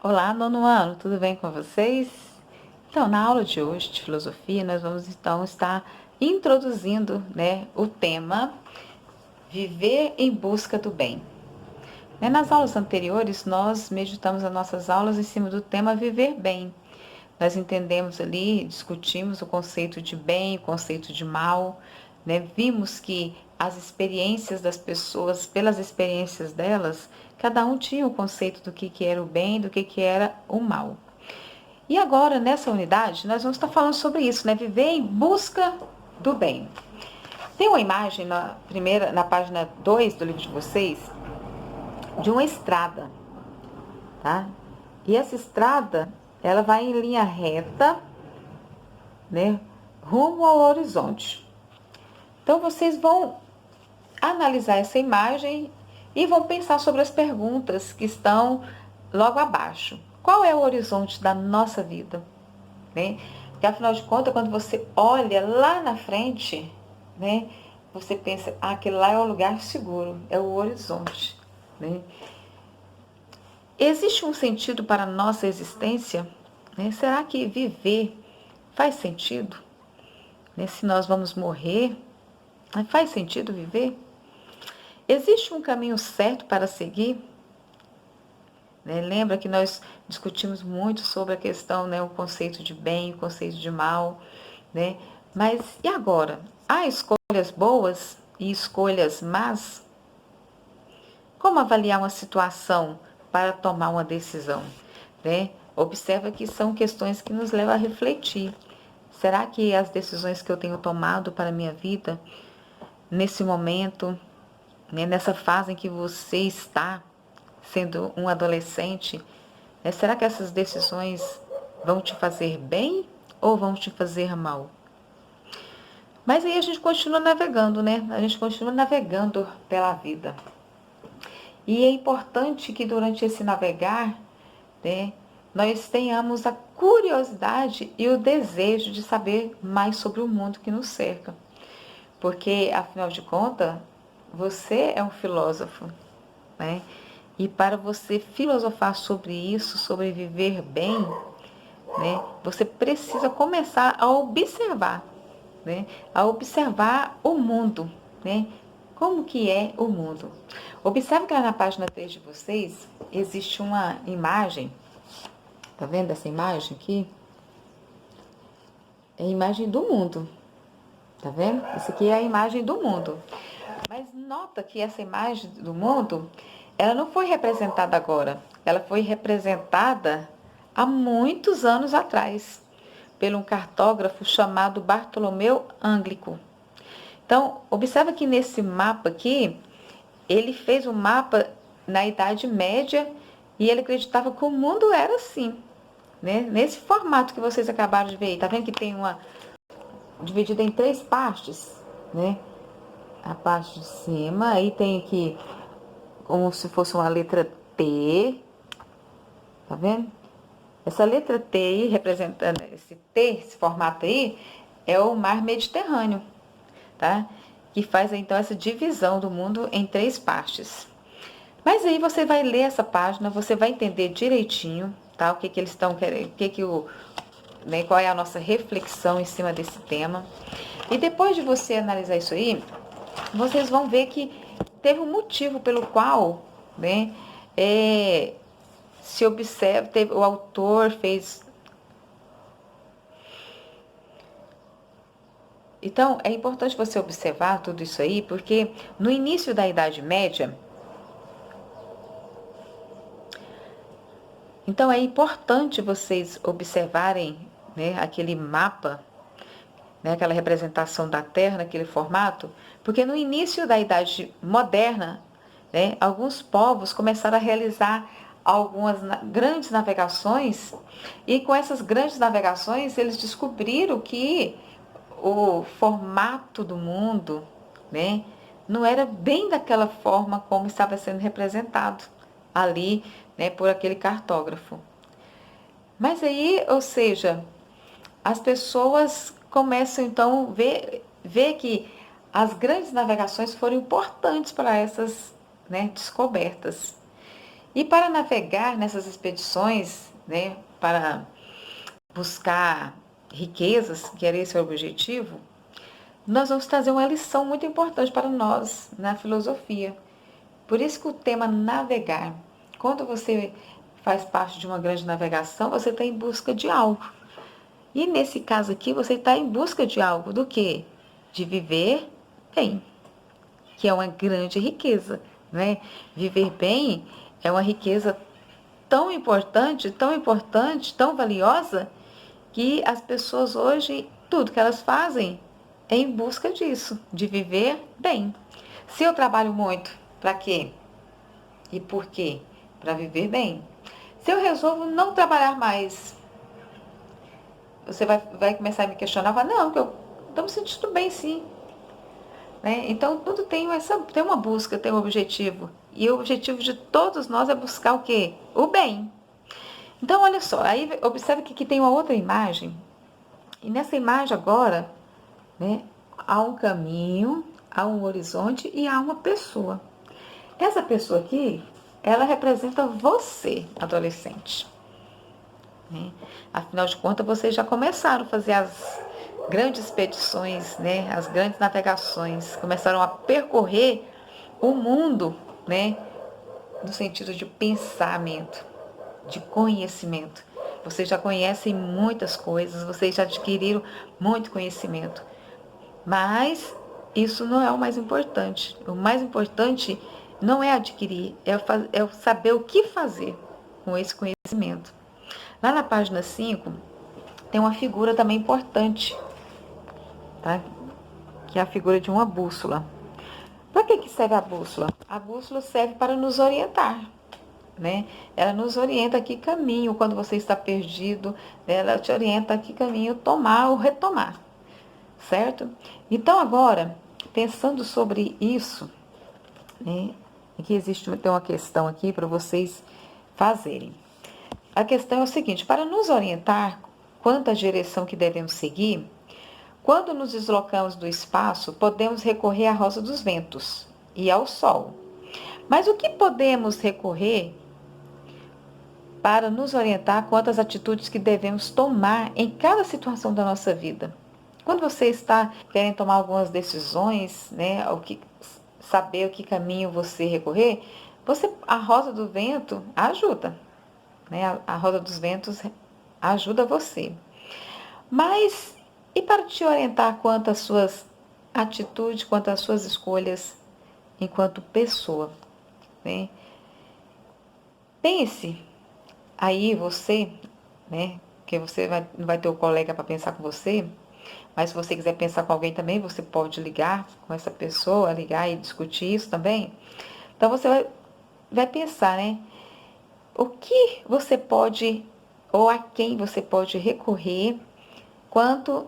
Olá, nono ano, tudo bem com vocês? Então, na aula de hoje de filosofia, nós vamos então estar introduzindo, o tema viver em busca do bem. Nas aulas anteriores, nós meditamos as nossas aulas em cima do tema viver bem. Nós entendemos ali, discutimos o conceito de bem, o conceito de mal, Vimos que as experiências das pessoas, pelas experiências delas, cada um tinha o conceito do que era o bem, do que era o mal. E agora, nessa unidade, nós vamos estar falando sobre isso, Viver em busca do bem. Tem uma imagem na página 2 do livro de vocês, de uma estrada, tá? E essa estrada, ela vai em linha reta, rumo ao horizonte. Então, vocês vão analisar essa imagem e vão pensar sobre as perguntas que estão logo abaixo. Qual é o horizonte da nossa vida? Porque, afinal de contas, quando você olha lá na frente, você pensa, aquele lá é o lugar seguro, é o horizonte. Existe um sentido para a nossa existência? Será que viver faz sentido? Se nós vamos morrer, faz sentido viver? Existe um caminho certo para seguir? Lembra que nós discutimos muito sobre a questão, o conceito de bem, o conceito de mal, Mas e agora? Há escolhas boas e escolhas más? Como avaliar uma situação para tomar uma decisão? Observa que são questões que nos levam a refletir. Será que as decisões que eu tenho tomado para a minha vida, nesse momento, nessa fase em que você está sendo um adolescente, será que essas decisões vão te fazer bem ou vão te fazer mal? Mas aí a gente continua navegando, A gente continua navegando pela vida. E é importante que durante esse navegar, nós tenhamos a curiosidade e o desejo de saber mais sobre o mundo que nos cerca. Porque, afinal de contas, você é um filósofo, E para você filosofar sobre isso, sobre viver bem, você precisa começar a observar, a observar o mundo, Como que é o mundo? Observe que lá na página 3 de vocês existe uma imagem, tá vendo essa imagem aqui? É a imagem do mundo, tá vendo? Isso aqui é a imagem do mundo. Mas nota que essa imagem do mundo, ela não foi representada agora, ela foi representada há muitos anos atrás, por um cartógrafo chamado Bartolomeu Ânglico. Então, observa que nesse mapa aqui, ele fez um mapa na Idade Média e ele acreditava que o mundo era assim, Nesse formato que vocês acabaram de ver. Tá vendo que tem uma dividida em 3 partes, A parte de cima, aí tem aqui como se fosse uma letra T, tá vendo? Essa letra T aí, representando esse T, esse formato aí, é o mar Mediterrâneo, tá? Que faz então essa divisão do mundo em 3 partes. Mas aí você vai ler essa página, você vai entender direitinho, tá? O que eles estão querendo, qual é a nossa reflexão em cima desse tema. E depois de você analisar isso aí, vocês vão ver que teve um motivo pelo qual, se observa, o autor fez. Então, é importante você observar tudo isso aí, porque no início da Idade Média, então é importante vocês observarem, aquele mapa, aquela representação da Terra naquele formato, porque no início da Idade Moderna, alguns povos começaram a realizar algumas grandes navegações, e com essas grandes navegações eles descobriram que o formato do mundo, não era bem daquela forma como estava sendo representado ali, por aquele cartógrafo. Mas aí, ou seja, as pessoas começam então a ver que as grandes navegações foram importantes para essas descobertas. E para navegar nessas expedições, né, para buscar riquezas, que era esse o objetivo, nós vamos trazer uma lição muito importante para nós na filosofia. Por isso que o tema navegar. Quando você faz parte de uma grande navegação, você está em busca de algo. E nesse caso aqui, você está em busca de algo do quê? De viver bem, que é uma grande riqueza, né? Viver bem é uma riqueza tão importante, tão valiosa, que as pessoas hoje, tudo que elas fazem é em busca disso, de viver bem. Se eu trabalho muito, para quê? E por quê? Para viver bem. Se eu resolvo não trabalhar mais, você vai começar a me questionar, vai, não, que eu estou me sentindo bem sim. Né? Então, tudo tem uma busca, tem um objetivo. E o objetivo de todos nós é buscar o quê? O bem. Então, olha só, aí observe que aqui tem uma outra imagem. E nessa imagem agora, né, há um caminho, há um horizonte e há uma pessoa. Essa pessoa aqui, ela representa você, adolescente. Né? Afinal de contas, vocês já começaram a fazer as grandes expedições, né? As grandes navegações, começaram a percorrer o mundo, né? No sentido de pensamento, de conhecimento. Vocês já conhecem muitas coisas, vocês já adquiriram muito conhecimento. Mas isso não é o mais importante. O mais importante não é adquirir, é saber o que fazer com esse conhecimento. Lá na página 5, tem uma figura também importante, tá? Que é a figura de uma bússola. Para que serve a bússola? A bússola serve para nos orientar, né? Ela nos orienta que caminho, quando você está perdido, ela te orienta que caminho tomar ou retomar, certo? Então agora, pensando sobre isso, né? Aqui tem uma questão aqui para vocês fazerem. A questão é o seguinte, para nos orientar quanto à direção que devemos seguir, quando nos deslocamos do espaço, podemos recorrer à rosa dos ventos e ao sol. Mas o que podemos recorrer para nos orientar quanto às atitudes que devemos tomar em cada situação da nossa vida? Quando você está querendo tomar algumas decisões, né, saber o que caminho você recorrer, a rosa do vento ajuda, né? A roda dos ventos ajuda você. Mas e para te orientar quanto às suas atitudes, quanto às suas escolhas enquanto pessoa, né? Pense aí você, né? Que você não vai ter o colega para pensar com você, mas se você quiser pensar com alguém também, você pode ligar com essa pessoa, ligar e discutir isso também. Então você vai pensar, né? O que você pode ou a quem você pode recorrer quanto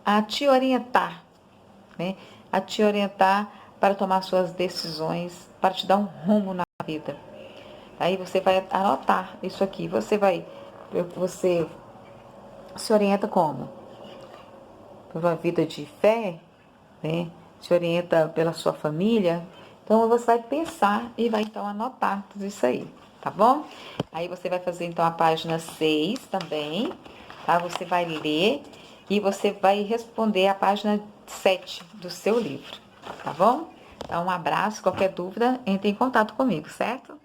a te orientar, né? A te orientar para tomar suas decisões, para te dar um rumo na vida. Aí você vai anotar isso aqui. Você se orienta como? Por uma vida de fé, né? Se orienta pela sua família. Então você vai pensar e vai então anotar tudo isso aí, tá bom? Aí você vai fazer então a página 6 também, tá? Você vai ler e você vai responder a página 7 do seu livro, tá bom? Então um abraço, qualquer dúvida, entre em contato comigo, certo?